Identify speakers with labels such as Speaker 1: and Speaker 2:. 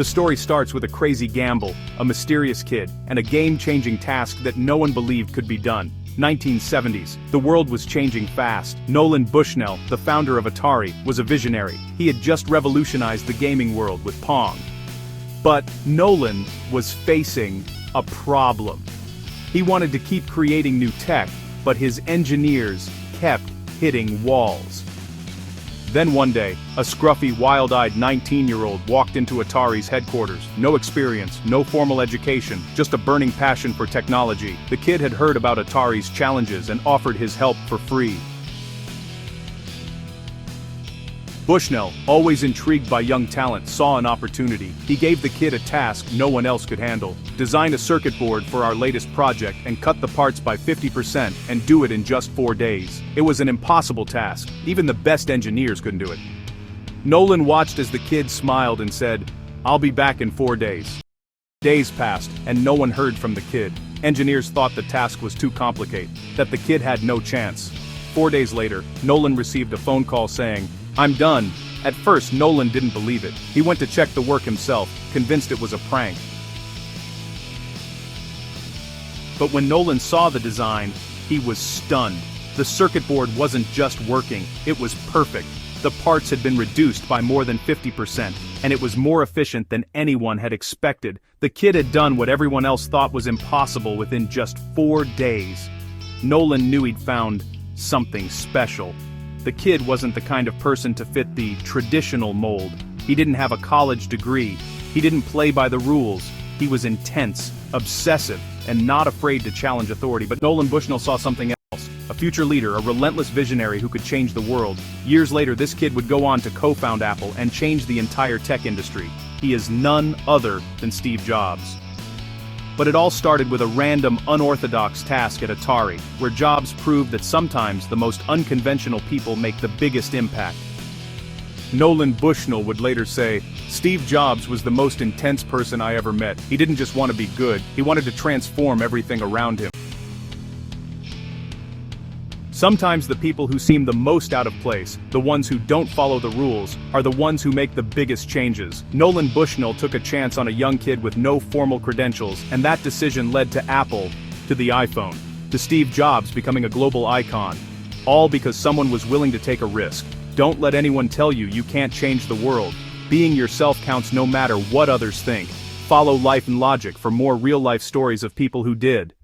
Speaker 1: The story starts with a crazy gamble, a mysterious kid, and a game-changing task that no one believed could be done. 1970s. The world was changing fast. Nolan Bushnell, the founder of Atari, was a visionary. He had just revolutionized the gaming world with Pong. But Nolan was facing a problem. He wanted to keep creating new tech, but his engineers kept hitting walls. Then one day, a scruffy, wild-eyed 19-year-old walked into Atari's headquarters. No experience, no formal education, just a burning passion for technology. The kid had heard about Atari's challenges and offered his help for free. Bushnell, always intrigued by young talent, saw an opportunity. He gave the kid a task no one else could handle. Design a circuit board for our latest project and cut the parts by 50% and do it in just 4 days. It was an impossible task. Even the best engineers couldn't do it. Nolan watched as the kid smiled and said, "I'll be back in 4 days." Days passed, and no one heard from the kid. Engineers thought the task was too complicated, that the kid had no chance. 4 days later, Nolan received a phone call saying, "I'm done." At first, Nolan didn't believe it. He went to check the work himself, convinced it was a prank. But when Nolan saw the design, he was stunned. The circuit board wasn't just working, it was perfect. The parts had been reduced by more than 50%, and it was more efficient than anyone had expected. The kid had done what everyone else thought was impossible within just 4 days. Nolan knew he'd found something special. The kid wasn't the kind of person to fit the traditional mold. He didn't have a college degree. He didn't play by the rules. He was intense, obsessive, and not afraid to challenge authority. But Nolan Bushnell saw something else. A future leader, a relentless visionary who could change the world. Years later, this kid would go on to co-found Apple and change the entire tech industry. He is none other than Steve Jobs. But it all started with a random, unorthodox task at Atari, where Jobs proved that sometimes the most unconventional people make the biggest impact. Nolan Bushnell would later say, "Steve Jobs was the most intense person I ever met. He didn't just want to be good, he wanted to transform everything around him." Sometimes the people who seem the most out of place, the ones who don't follow the rules, are the ones who make the biggest changes. Nolan Bushnell took a chance on a young kid with no formal credentials, and that decision led to Apple, to the iPhone, to Steve Jobs becoming a global icon. All because someone was willing to take a risk. Don't let anyone tell you you can't change the world. Being yourself counts no matter what others think. Follow Life and Logic for more real-life stories of people who did.